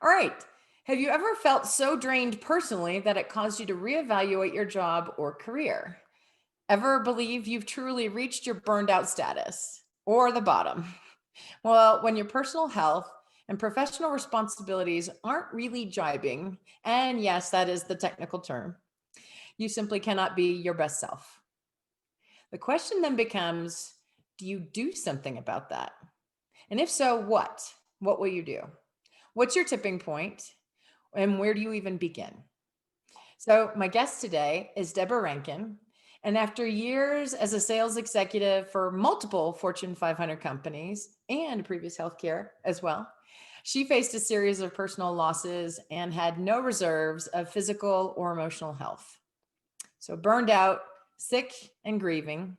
All right. Have you ever felt so drained personally that it caused you to reevaluate your job or career? Ever believe you've truly reached your burned out status or the bottom? Well, when your personal health and professional responsibilities aren't really jibing, and yes, that is the technical term, you simply cannot be your best self. The question then becomes, do you do something about that? And if so, what? What will you do? What's your tipping point? And where do you even begin? So, my guest today is Deborah Rankin. And after years as a sales executive for multiple Fortune 500 companies and previous healthcare as well, she faced a series of personal losses and had no reserves of physical or emotional health. So, burned out, sick, and grieving.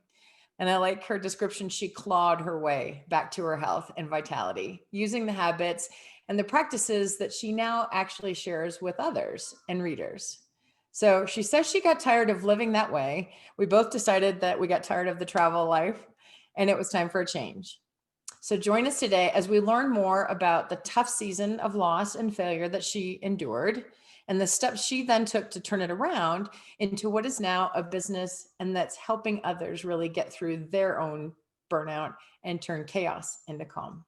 And I like her description. She clawed her way back to her health and vitality using the habits and the practices that she now actually shares with others and readers. So she says she got tired of living that way. We both decided that we got tired of the travel life and it was time for a change. So join us today as we learn more about the tough season of loss and failure that she endured and the steps she then took to turn it around into what is now a business and that's helping others really get through their own burnout and turn chaos into calm.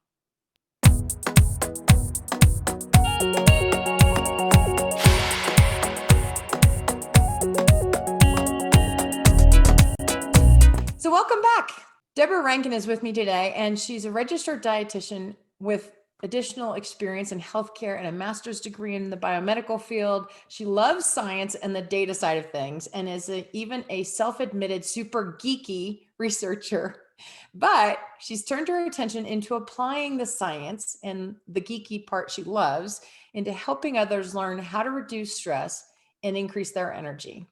So welcome back. Deborah Rankin is with me today, and she's a registered dietitian with additional experience in healthcare and a master's degree in the biomedical field. She loves science and the data side of things and is even a self-admitted super geeky researcher. But she's turned her attention into applying the science and the geeky part she loves into helping others learn how to reduce stress and increase their energy.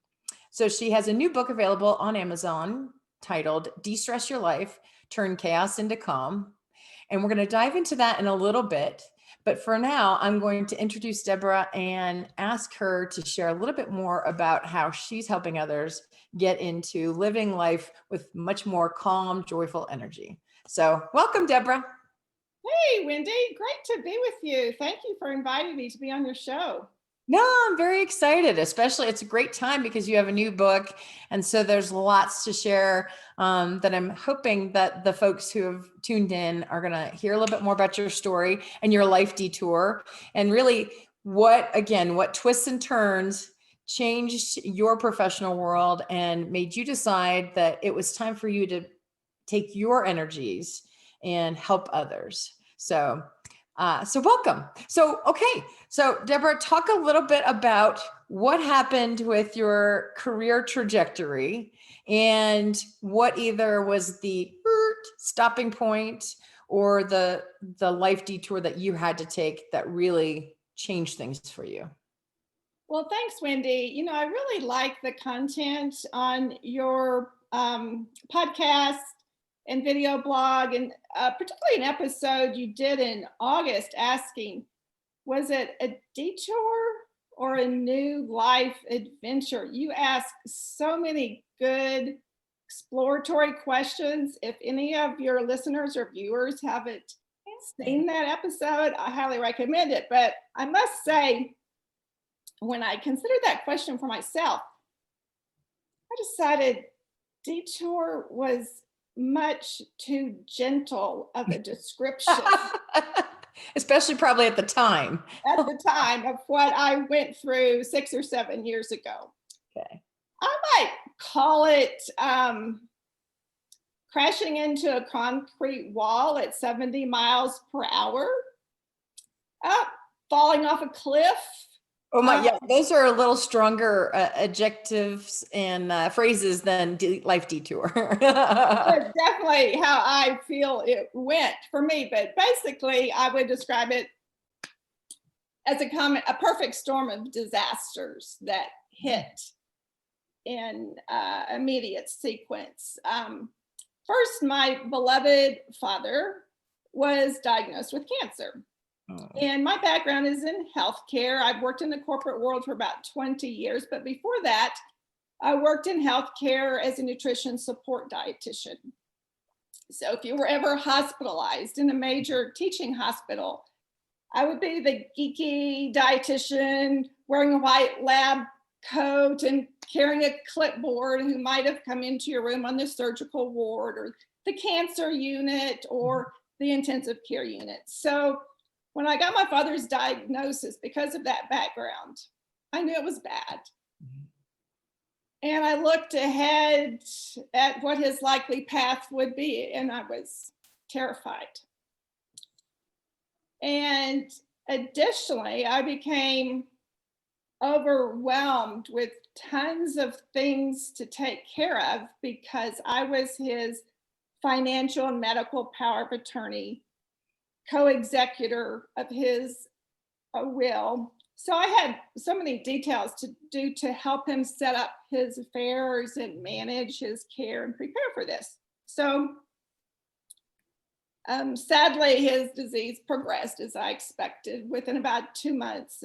So she has a new book available on Amazon titled De-Stress Your Life, Turn Chaos into Calm. And we're going to dive into that in a little bit. But for now, I'm going to introduce Deborah and ask her to share a little bit more about how she's helping others get into living life with much more calm, joyful energy. So welcome, Deborah. Hey, Wendy, great to be with you. Thank you for inviting me to be on your show. No, I'm very excited, especially it's a great time because you have a new book. And so there's lots to share that I'm hoping that the folks who have tuned in are going to hear a little bit more about your story and your life detour and really what twists and turns changed your professional world and made you decide that it was time for you to take your energies and help others. So welcome. So Deborah, talk a little bit about what happened with your career trajectory and what either was the stopping point or the life detour that you had to take that really changed things for you. Well, thanks, Wendy. You know, I really like the content on your podcast and video blog, and particularly an episode you did in August asking, was it a detour or a new life adventure? You asked so many good exploratory questions. If any of your listeners or viewers haven't seen that episode, I highly recommend it. But I must say, when I considered that question for myself, I decided detour was much too gentle of a description. Especially probably at the time. At the time of what I went through 6 or 7 years ago. Okay. I might call it crashing into a concrete wall at 70 miles per hour, falling off a cliff. Oh my, yeah, those are a little stronger adjectives and phrases than life detour. That's definitely how I feel it went for me. But basically, I would describe it as a perfect storm of disasters that hit in immediate sequence. First, my beloved father was diagnosed with cancer. Oh. And my background is in healthcare. I've worked in the corporate world for about 20 years, but before that, I worked in healthcare as a nutrition support dietitian. So if you were ever hospitalized in a major teaching hospital, I would be the geeky dietitian wearing a white lab coat and carrying a clipboard who might have come into your room on the surgical ward or the cancer unit or the intensive care unit. So when I got my father's diagnosis, because of that background, I knew it was bad. And I looked ahead at what his likely path would be, and I was terrified. And additionally, I became overwhelmed with tons of things to take care of because I was his financial and medical power of attorney, co-executor of his will. So I had so many details to do to help him set up his affairs and manage his care and prepare for this. So sadly, his disease progressed as I expected. Within about 2 months,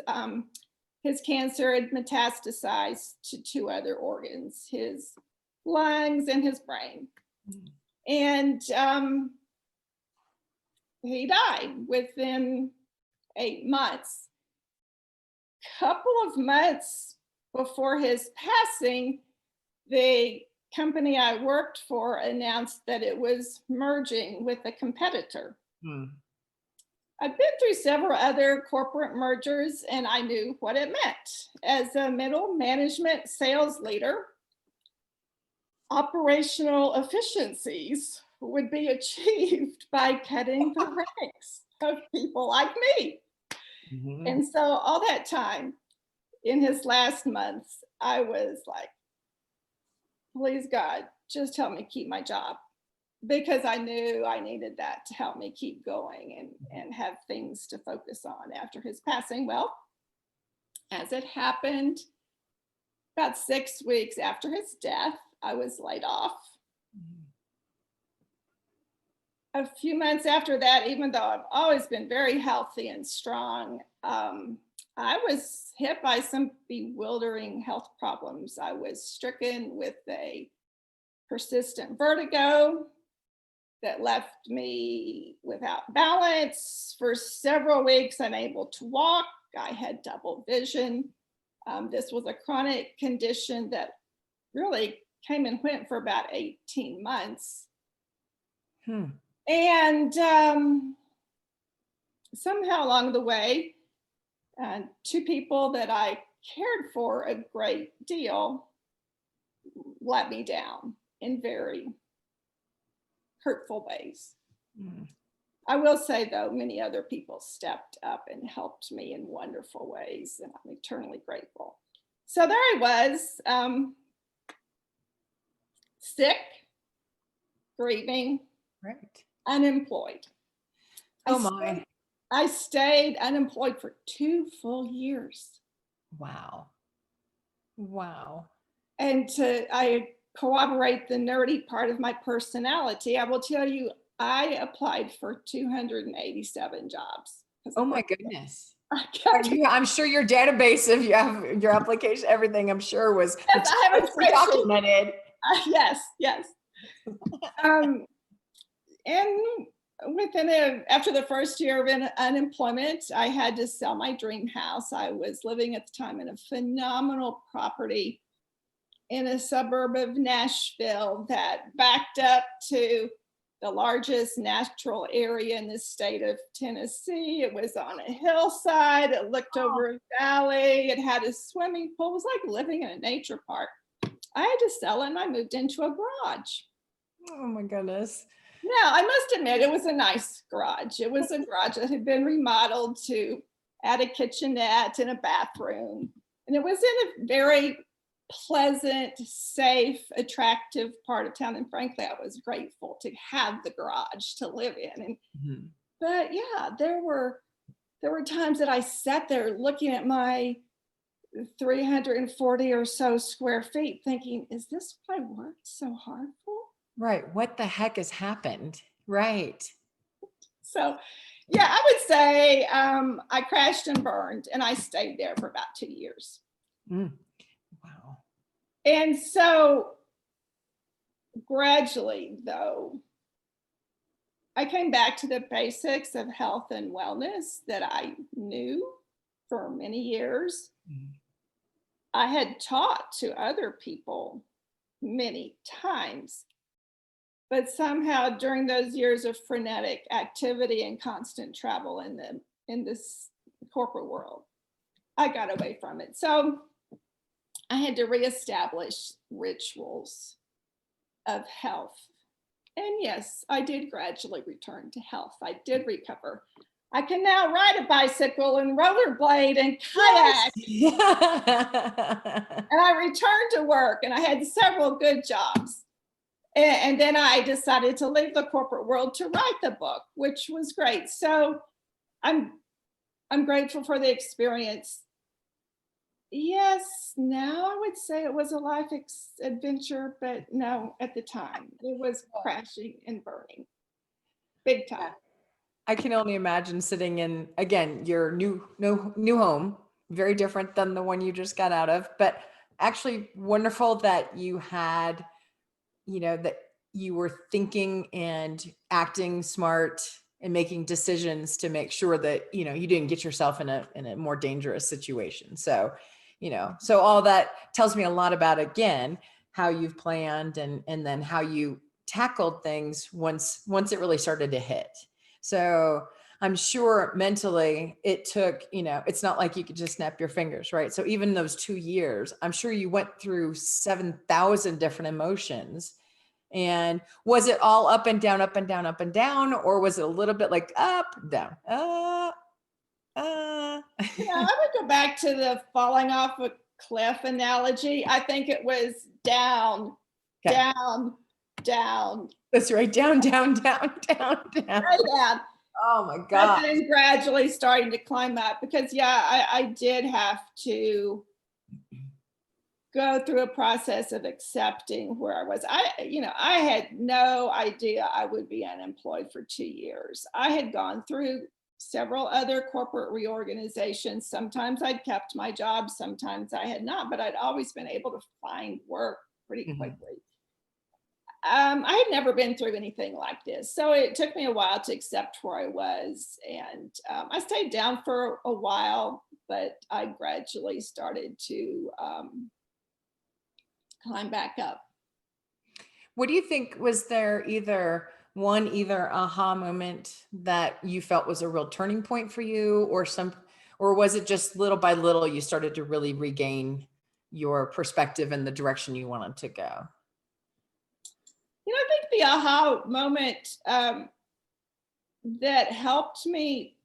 his cancer had metastasized to 2 other organs, his lungs and his brain. And he died within 8 months. Couple of months before his passing, the company I worked for announced that it was merging with a competitor. I've been through several other corporate mergers and I knew what it meant. As a middle management sales leader, operational efficiencies would be achieved by cutting the ranks of people like me. And so all that time in his last months, I was like, please God, just help me keep my job, because I knew I needed that to help me keep going and have things to focus on after his passing. Well, as it happened, about 6 weeks after his death, I was laid off. A few months after that, even though I've always been very healthy and strong, I was hit by some bewildering health problems. I was stricken with a persistent vertigo that left me without balance for several weeks, unable to walk. I had double vision. This was a chronic condition that really came and went for about 18 months. And somehow along the way, 2 people that I cared for a great deal let me down in very hurtful ways. I will say, though, many other people stepped up and helped me in wonderful ways, and I'm eternally grateful. So there I was, sick, grieving, unemployed. Oh my. I stayed unemployed for 2 full years. Wow. And I corroborate the nerdy part of my personality, I will tell you, I applied for 287 jobs. Oh my goodness. I'm sure your database of your application, everything, I'm sure was documented. Yes. And after the first year of unemployment, I had to sell my dream house. I was living at the time in a phenomenal property in a suburb of Nashville that backed up to the largest natural area in the state of Tennessee. It was on a hillside. It looked over a valley. It had a swimming pool. It was like living in a nature park. I had to sell it and I moved into a garage. Oh my goodness. Now, I must admit, it was a nice garage. It was a garage that had been remodeled to add a kitchenette and a bathroom. And it was in a very pleasant, safe, attractive part of town. And frankly, I was grateful to have the garage to live in. But yeah, there were times that I sat there looking at my 340 or so square feet thinking, is this what I worked so hard for? Right. What the heck has happened? Right. So yeah, I would say I crashed and burned and I stayed there for about 2 years. Wow. And so gradually, though, I came back to the basics of health and wellness that I knew for many years. Mhm. I had taught to other people many times, but somehow during those years of frenetic activity and constant travel in this corporate world, I got away from it. So I had to reestablish rituals of health. And yes, I did gradually return to health. I did recover. I can now ride a bicycle and rollerblade and kayak. Yes. And I returned to work and I had several good jobs. And then I decided to leave the corporate world to write the book, which was great. So I'm I'm grateful for the experience. Yes, now I would say it was a life adventure, but no, at the time it was crashing and burning big time. Yeah. I can only imagine sitting in, again, your new home, very different than the one you just got out of, but actually wonderful that you had, that you were thinking and acting smart and making decisions to make sure that, you didn't get yourself in a more dangerous situation. So, so all that tells me a lot about, again, how you've planned and then how you tackled things once it really started to hit. So I'm sure mentally it took, it's not like you could just snap your fingers, right? So even those 2 years, I'm sure you went through 7,000 different emotions. And was it all up and down, up and down, up and down, or was it a little bit like up, down, uh? I would go back to the falling off a cliff analogy. I think it was down, Okay. down, down, That's right. Down, down, down, down, down. right down. Oh my But God. then gradually starting to climb up because, yeah, I did have to go through a process of accepting where I was. I had no idea I would be unemployed for 2 years. I had gone through several other corporate reorganizations. Sometimes I'd kept my job, sometimes I had not, but I'd always been able to find work pretty Mhm. quickly. I had never been through anything like this. So it took me a while to accept where I was. And I stayed down for a while, but I gradually started to climb back up. What do you think, was there either aha moment that you felt was a real turning point for you, or was it just little by little you started to really regain your perspective and the direction you wanted to go? I think the aha moment that helped me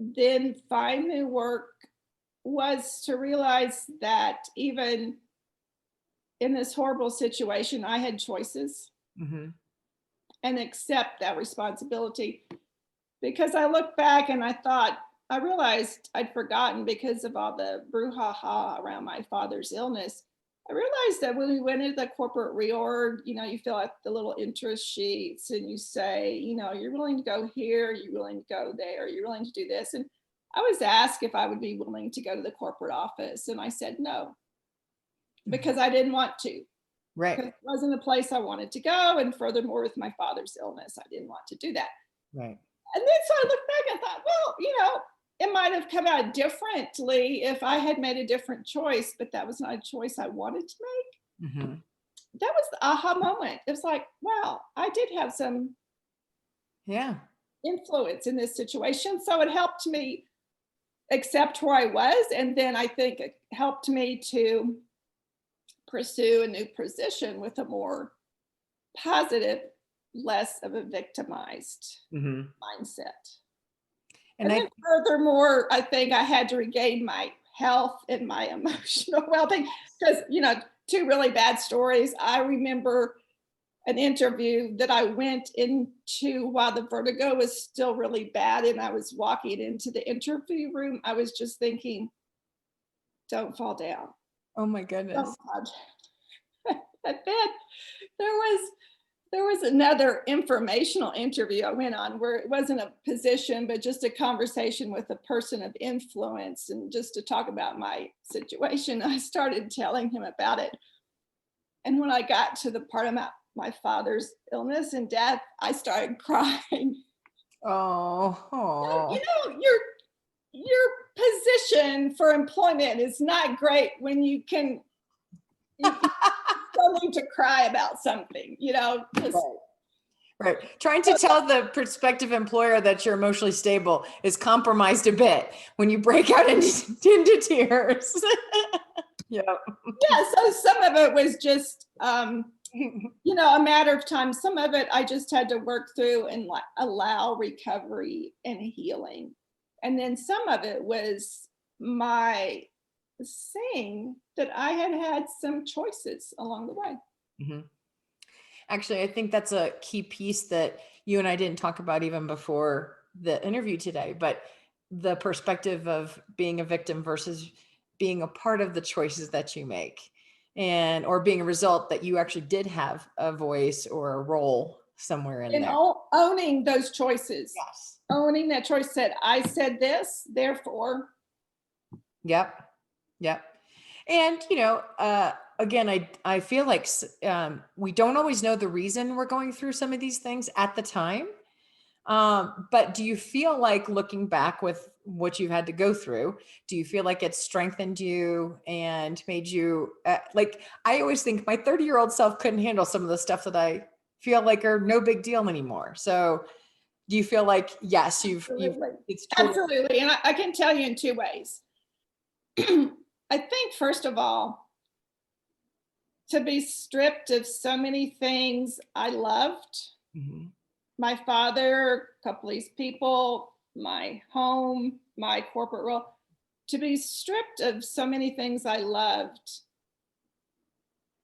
then find new work was to realize that even in this horrible situation, I had choices Hmm. and accept that responsibility. Because I look back and I realized I'd forgotten because of all the brouhaha around my father's illness. I realized that when we went into the corporate reorg, you fill out the little interest sheets and you say, you're willing to go here, you're willing to go there, you're willing to do this. And I was asked if I would be willing to go to the corporate office. And I said no, because I didn't want to, Right. because it wasn't a place I wanted to go. And furthermore, with my father's illness, I didn't want to do that. Right. And then so I looked back and thought, well, it might have come out differently if I had made a different choice, but that was not a choice I wanted to make. Hmm. That was the aha moment. It was like, wow, I did have some Yeah. influence in this situation. So it helped me accept where I was. And then I think it helped me to pursue a new position with a more positive, less of a victimized Hmm. mindset. And And I, then furthermore, I think I had to regain my health and my emotional well-being because, two really bad stories. I remember an interview that I went into while the vertigo was still really bad, and I was walking into the interview room. I was just thinking, don't fall down. oh my goodness. Don't fall down. But then there was there was another informational interview I went on where it wasn't a position, but just a conversation with a person of influence. And just to talk about my situation, I started telling him about it. And when I got to the part about my father's illness and death, I started crying. Oh. You know, your position for employment is not great when you still need to cry about something, you know. Right. Trying to tell the prospective employer that you're emotionally stable is compromised a bit when you break out into tears. Yeah. Yeah, so some of it was just you know, a matter of time. Some of it I just had to work through and allow recovery and healing. And then some of it was my saying that I had some choices along the way. Mm-hmm. Actually, I think that's a key piece that you and I didn't talk about even before the interview today, but the perspective of being a victim versus being a part of the choices that you make, and or being a result that you actually did have a voice or a role somewhere in And there. owning those choices. Yes. Owning that choice, said, I said this, therefore. Yep. Yep. And, you know, again, I feel like we don't always know the reason we're going through some of these things at the time. But do you feel like, looking back with what you had to go through, do you feel like it strengthened you and made you like, I always think my 30-year-old self couldn't handle some of the stuff that I feel like are no big deal anymore. So do you feel like, yes, it's totally. Absolutely. And I can tell you in two ways. I think, first of all, to be stripped of so many things I loved, Mhm. my father, a couple of these people, my home, my corporate role, to be stripped of so many things I loved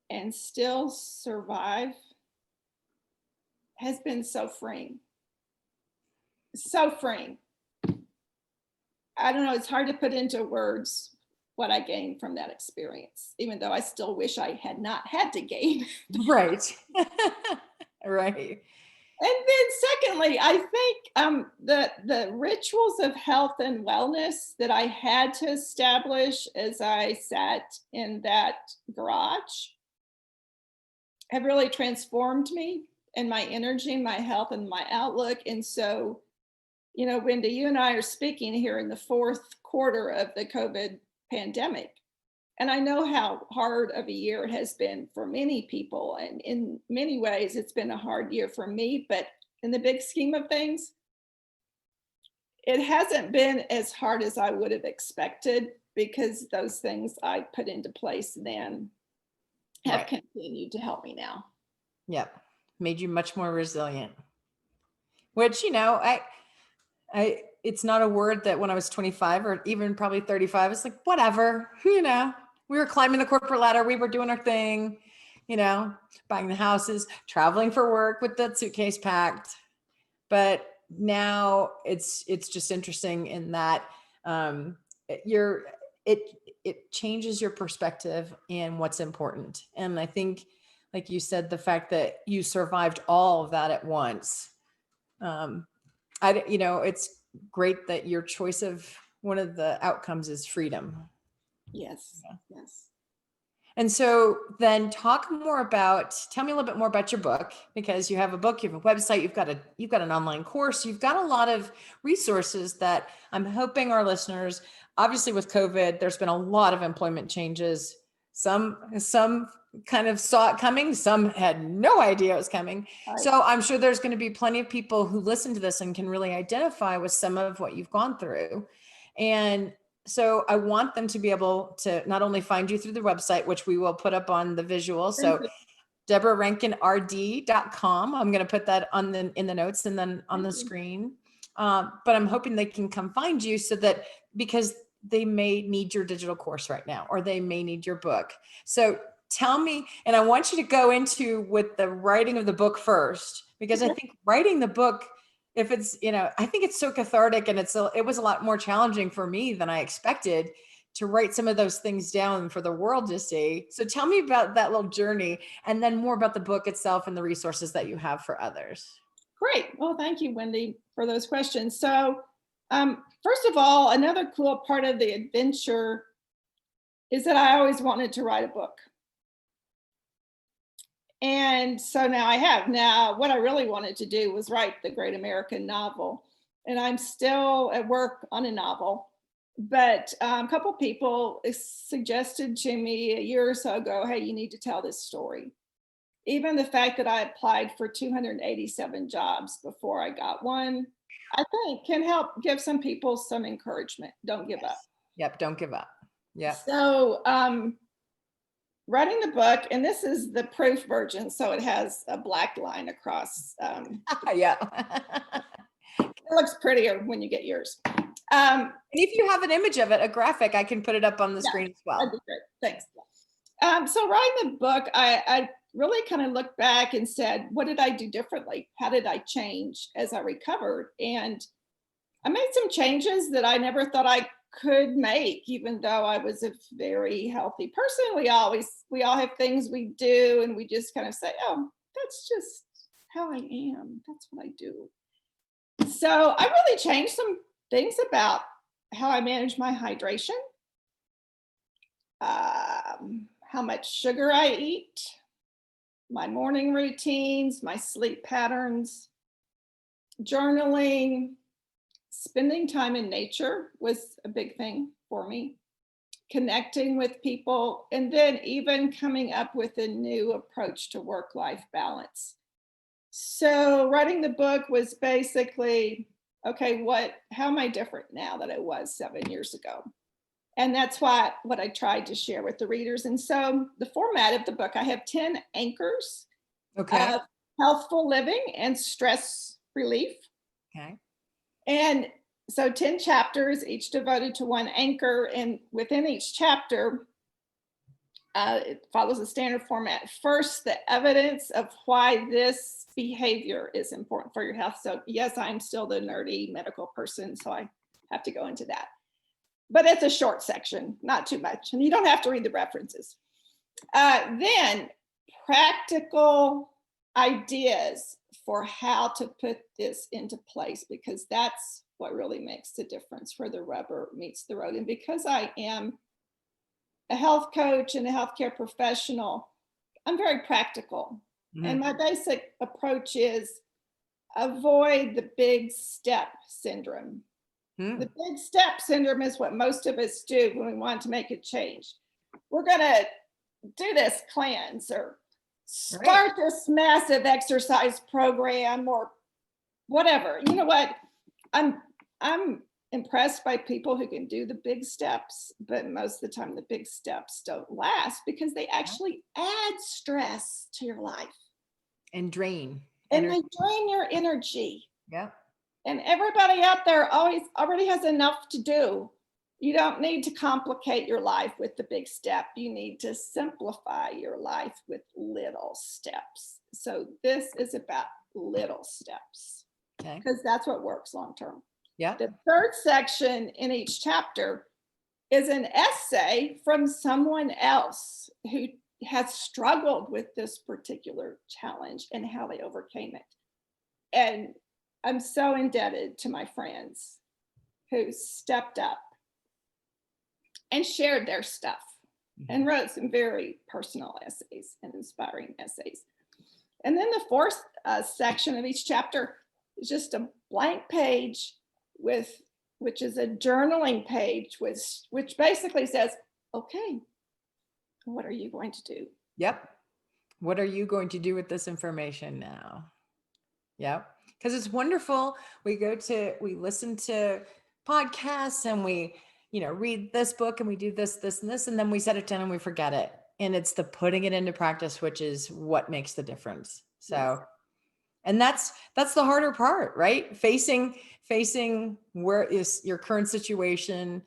and still survive has been so freeing. So freeing. I don't know, it's hard to put into words what I gained from that experience, even though I still wish I had not had to gain. Right. Right. And then secondly, I think the rituals of health and wellness that I had to establish as I sat in that garage have really transformed me and my energy, my health, and my outlook. And so, you know, Wendy, you and I are speaking here in the fourth quarter of the COVID pandemic. And I know how hard of a year it has been for many people. And in many ways, it's been a hard year for me. But in the big scheme of things, it hasn't been as hard as I would have expected, because those things I put into place then have Right. continued to help me now. Yep. Made you much more resilient. Which, you know, it's not a word that when I was 25 or even probably 35, it's like, whatever, you know, we were climbing the corporate ladder. We were doing our thing, you know, buying the houses, traveling for work with that suitcase packed. But now it's just interesting in that it changes your perspective and what's important. And I think, like you said, the fact that you survived all of that at once, you know, it's great that your choice of one of the outcomes is freedom. Yes. Yeah. Yes. And so then tell me a little bit more about your book, because you have a book, you have a website, you've got an online course, you've got a lot of resources that I'm hoping our listeners, obviously with COVID, there's been a lot of employment changes. Some kind of saw it coming, some had no idea it was coming. Right. So I'm sure there's going to be plenty of people who listen to this and can really identify with some of what you've gone through. And so I want them to be able to not only find you through the website, which we will put up on the visual. So DeborahRankinRD.com. I'm going to put that in the notes and then on the screen. But I'm hoping they can come find you, so that, because they may need your digital course right now, or they may need your book. So tell me, and I want you to go into with the writing of the book first, because I think writing the book, if it's, you know, I think it's so cathartic, and it was a lot more challenging for me than I expected to write some of those things down for the world to see. So tell me about that little journey, and then more about the book itself and the resources that you have for others. Great. Well, thank you, Wendy, for those questions. So first of all, another cool part of the adventure is that I always wanted to write a book. And so now I have. Now, what I really wanted to do was write the great American novel. And I'm still at work on a novel. But a couple people suggested to me a year or so ago, hey, you need to tell this story. Even the fact that I applied for 287 jobs before I got one, I think can help give some people some encouragement. Don't give up. Yep. Don't give up. Yep. So, writing the book, and this is the proof version, so it has a black line across. Yeah. It looks prettier when you get yours. And if you have an image of it, a graphic, I can put it up on the screen as well. That'd be great. Thanks. So writing the book, I really kind of looked back and said, what did I do differently? How did I change as I recovered? And I made some changes that I never thought I could make, even though I was a very healthy person. We all have things we do, and we just kind of say, oh, that's just how I am. That's what I do. So I really changed some things about how I manage my hydration, how much sugar I eat, my morning routines, my sleep patterns, journaling, spending time in nature was a big thing for me, connecting with people, and then even coming up with a new approach to work-life balance. So writing the book was basically, okay, how am I different now than I was 7 years ago? And that's what I tried to share with the readers. And so the format of the book, I have 10 anchors of healthful living and stress relief. Okay. And so 10 chapters, each devoted to one anchor. And within each chapter, it follows a standard format. First, the evidence of why this behavior is important for your health. So yes, I'm still the nerdy medical person, so I have to go into that. But it's a short section, not too much. And you don't have to read the references. Then practical ideas for how to put this into place, because that's what really makes the difference, where the rubber meets the road. And because I am a health coach and a healthcare professional, I'm very practical. Mm-hmm. And my basic approach is avoid the big step syndrome. Mm. The big step syndrome is what most of us do when we want to make a change. We're going to do this cleanse or start this massive exercise program or whatever. You know what? I'm impressed by people who can do the big steps, but most of the time the big steps don't last because they actually add stress to your life and drain. And they drain your energy. Yeah. And everybody out there already has enough to do. You don't need to complicate your life with the big step. You need to simplify your life with little steps. So this is about little steps, because that's what works long term. Yeah. The third section in each chapter is an essay from someone else who has struggled with this particular challenge and how they overcame it. And I'm so indebted to my friends who stepped up and shared their stuff and wrote some very personal essays and inspiring essays. And then the fourth section of each chapter is just a blank page which is a journaling page, which basically says, okay, what are you going to do? Yep. What are you going to do with this information now? Yep. Because it's wonderful. We listen to podcasts and we, read this book and we do this, and this, and then we set it down and we forget it. And it's the putting it into practice, which is what makes the difference. So, yes. And that's the harder part, right? Facing where is your current situation.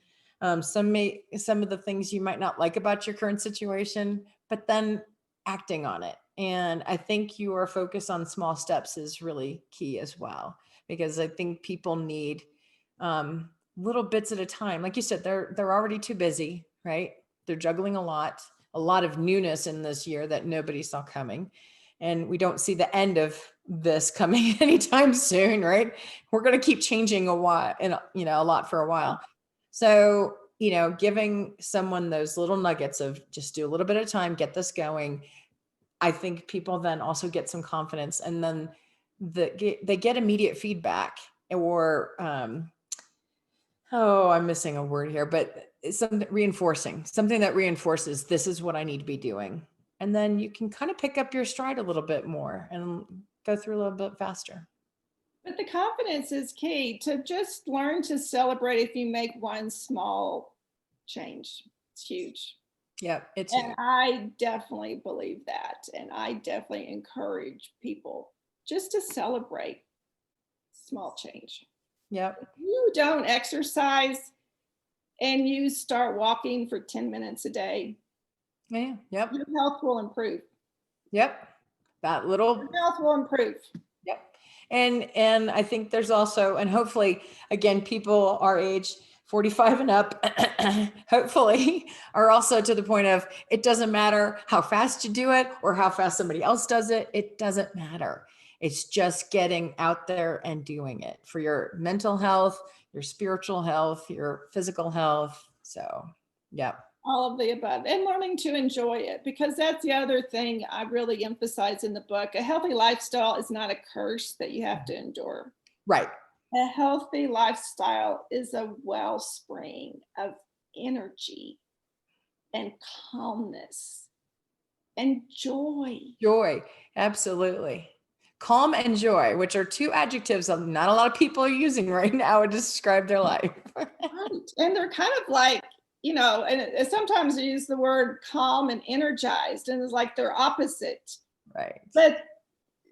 Some of the things you might not like about your current situation, but then acting on it. And I think your focus on small steps is really key as well, because I think people need little bits at a time. Like you said, they're already too busy, right? They're juggling a lot of newness in this year that nobody saw coming. And we don't see the end of this coming anytime soon, right? We're going to keep changing a lot for a while. So, giving someone those little nuggets of just do a little bit of time, get this going, I think people then also get some confidence, and then they get immediate feedback, or oh, I'm missing a word here, but it's something reinforcing, something that reinforces this is what I need to be doing. And then you can kind of pick up your stride a little bit more and go through a little bit faster. But the confidence is key, to just learn to celebrate if you make one small change. It's huge. Yep, it's And huge. I definitely believe that. And I definitely encourage people just to celebrate small change. Yep. If you don't exercise and you start walking for 10 minutes a day, Yeah. Yep. your health will improve. Yep. That little. Your health will improve. Yep. And I think there's also, and hopefully, again, people our age, 45 and up, hopefully are also to the point of, it doesn't matter how fast you do it or how fast somebody else does it. It doesn't matter. It's just getting out there and doing it for your mental health, your spiritual health, your physical health. So, yeah. All of the above, and learning to enjoy it, because that's the other thing I really emphasize in the book. A healthy lifestyle is not a curse that you have to endure. Right. A healthy lifestyle is a wellspring of energy and calmness and joy. Joy. Absolutely. Calm and joy, which are two adjectives that not a lot of people are using right now to describe their life. Right. And they're kind of like, and sometimes they use the word calm and energized, and it's like they're opposite. Right. But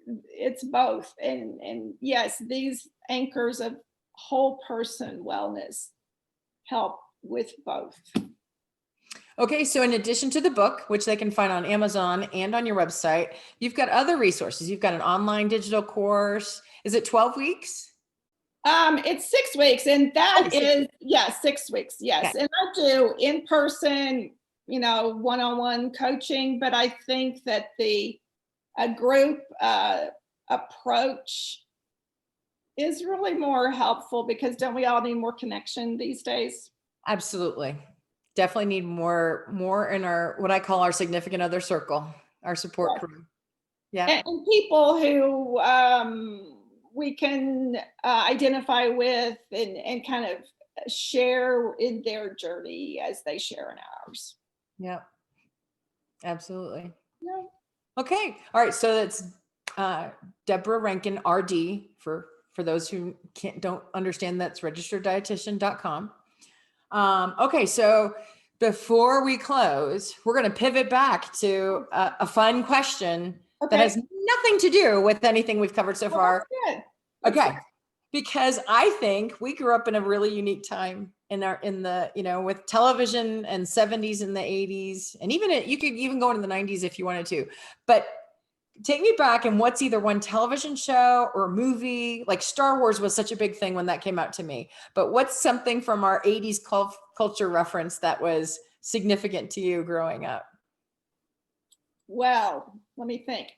it's both. And yes, these anchors of whole person wellness help with both. Okay, so in addition to the book, which they can find on Amazon and on your website, you've got other resources. You've got an online digital course. Is it 12 weeks? It's 6 weeks, and that is 6 weeks. Yes. Okay. And I do in person, one-on-one coaching, but I think that the group approach is really more helpful, because don't we all need more connection these days? Absolutely. Definitely need more in our, what I call our significant other circle, our support crew. Yeah. And people who we can identify with, and kind of share in their journey as they share in ours. Yeah. Absolutely. Yeah. Okay. All right. So that's Deborah Rankin, RD, for those who don't understand, that's registereddietitian.com. Okay. So before we close, we're going to pivot back to a fun question that has nothing to do with anything we've covered so far. That's good. Okay. Because I think we grew up in a really unique time with television and 70s and the 80s, and even you could even go into the 90s if you wanted to, but take me back, and what's either one television show or movie, like Star Wars was such a big thing when that came out to me, but what's something from our 80s culture reference that was significant to you growing up? Well, let me think.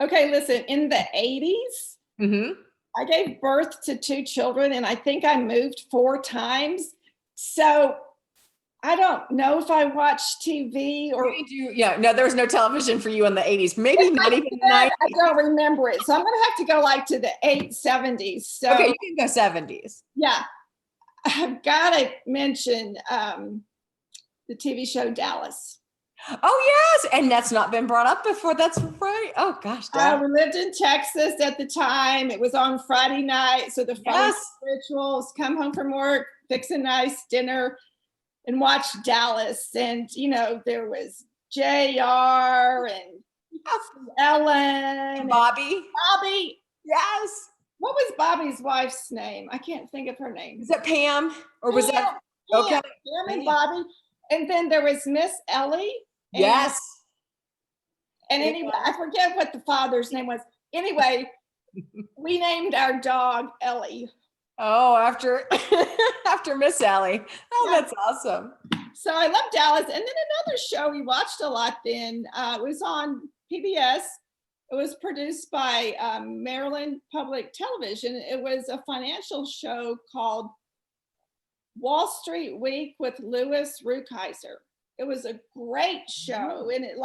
Okay, listen, in the 80s, I gave birth to 2 children, and I think I moved 4 times. So I don't know if I watched TV or. No, there was no television for you in the 80s. Maybe not even the 90s. I don't remember it. So I'm going to have to go like to the 70s. So, okay, you can go 70s. Yeah. I've got to mention the TV show Dallas. Oh, yes. And that's not been brought up before. That's right. Oh, gosh. We lived in Texas at the time. It was on Friday night. So the Friday rituals, come home from work, fix a nice dinner, and watch Dallas. And, there was JR and Ellen. And Bobby. Yes. What was Bobby's wife's name? I can't think of her name. Is that Pam? Or was that? Okay. Pam and Bobby. And then there was Miss Ellie. Yes. And anyway, I forget what the father's name was. Anyway, we named our dog Ellie. Oh, after Miss Ellie. Oh, That's awesome. So I love Dallas. And then another show we watched a lot then, it was on PBS. It was produced by Maryland Public Television. It was a financial show called Wall Street Week with Louis Rukeyser. It was a great show, and it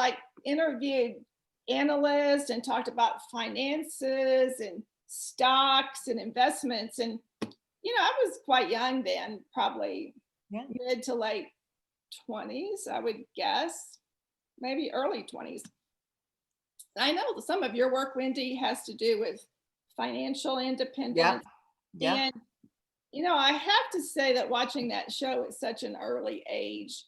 interviewed analyst and talked about finances and stocks and investments. And, I was quite young then, probably mid to late 20s, I would guess, maybe early 20s. I know some of your work, Wendy, has to do with financial independence. Yeah. And, I have to say that watching that show at such an early age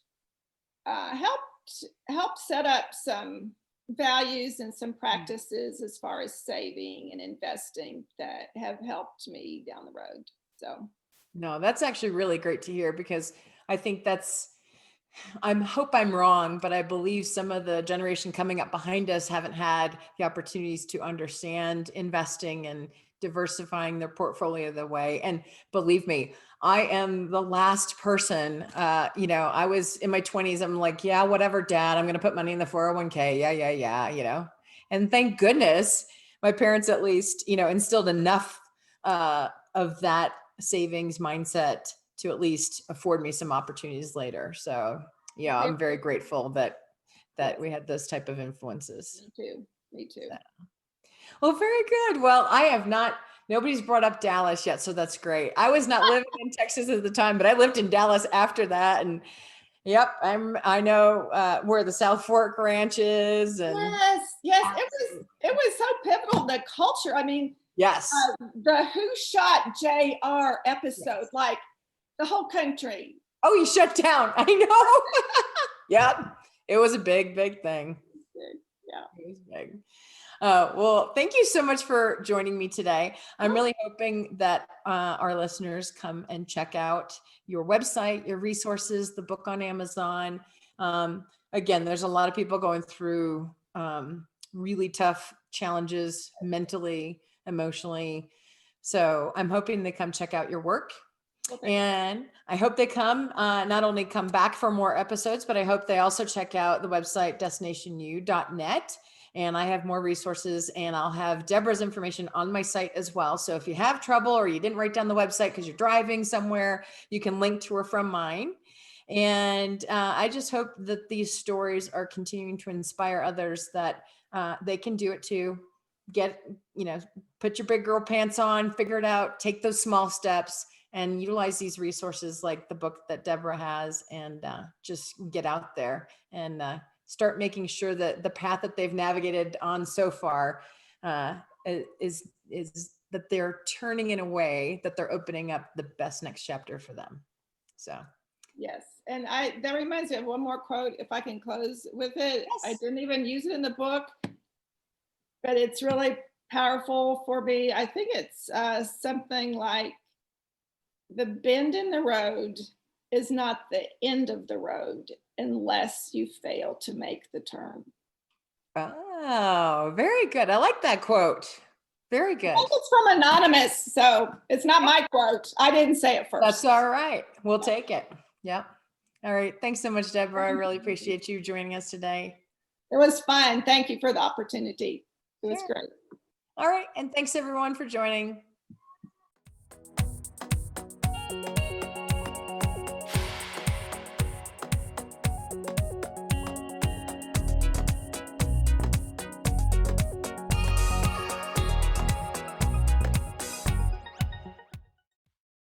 helped set up some values and some practices as far as saving and investing that have helped me down the road. So, no, that's actually really great to hear, because I think I hope I'm wrong, but I believe some of the generation coming up behind us haven't had the opportunities to understand investing and diversifying their portfolio the way. And believe me, I am the last person. I was in my 20s. I'm like, yeah, whatever, dad, I'm going to put money in the 401k. Yeah. And thank goodness my parents at least, instilled enough of that savings mindset to at least afford me some opportunities later. So yeah, I'm very grateful that we had those type of influences. Me too. So. Well, very good. Well, nobody's brought up Dallas yet, so that's great. I was not living in Texas at the time, but I lived in Dallas after that. And yep, I know where the South Fork Ranch is. And yes, it was so pivotal, the culture. I mean, yes, the Who Shot JR episode, like the whole country. Oh, you shut down. I know. Yep. It was a big thing. Yeah. It was big. Well, thank you so much for joining me today. I'm really hoping that our listeners come and check out your website, your resources, the book on Amazon. Again, there's a lot of people going through really tough challenges mentally, emotionally. So I'm hoping they come check out your work. And I hope they not only come back for more episodes, but I hope they also check out the website DestinationU.net. And I have more resources, and I'll have Deborah's information on my site as well. So if you have trouble or you didn't write down the website because you're driving somewhere, you can link to her from mine. And I just hope that these stories are continuing to inspire others that they can do it too. Put your big girl pants on, figure it out, take those small steps, and utilize these resources like the book that Deborah has, and just get out there and start making sure that the path that they've navigated on so far is that they're turning in a way that they're opening up the best next chapter for them. So. Yes. And that reminds me of one more quote, if I can close with it. Yes. I didn't even use it in the book, but it's really powerful for me. I think it's something like, the bend in the road is not the end of the road unless you fail to make the turn. Oh, very good. I like that quote. Very good. I think it's from Anonymous, so it's not my quote. I didn't say it first. That's all right. We'll take it. Yep. All right. Thanks so much, Deborah. I really appreciate you joining us today. It was fun. Thank you for the opportunity. It was great. All right. And thanks everyone for joining.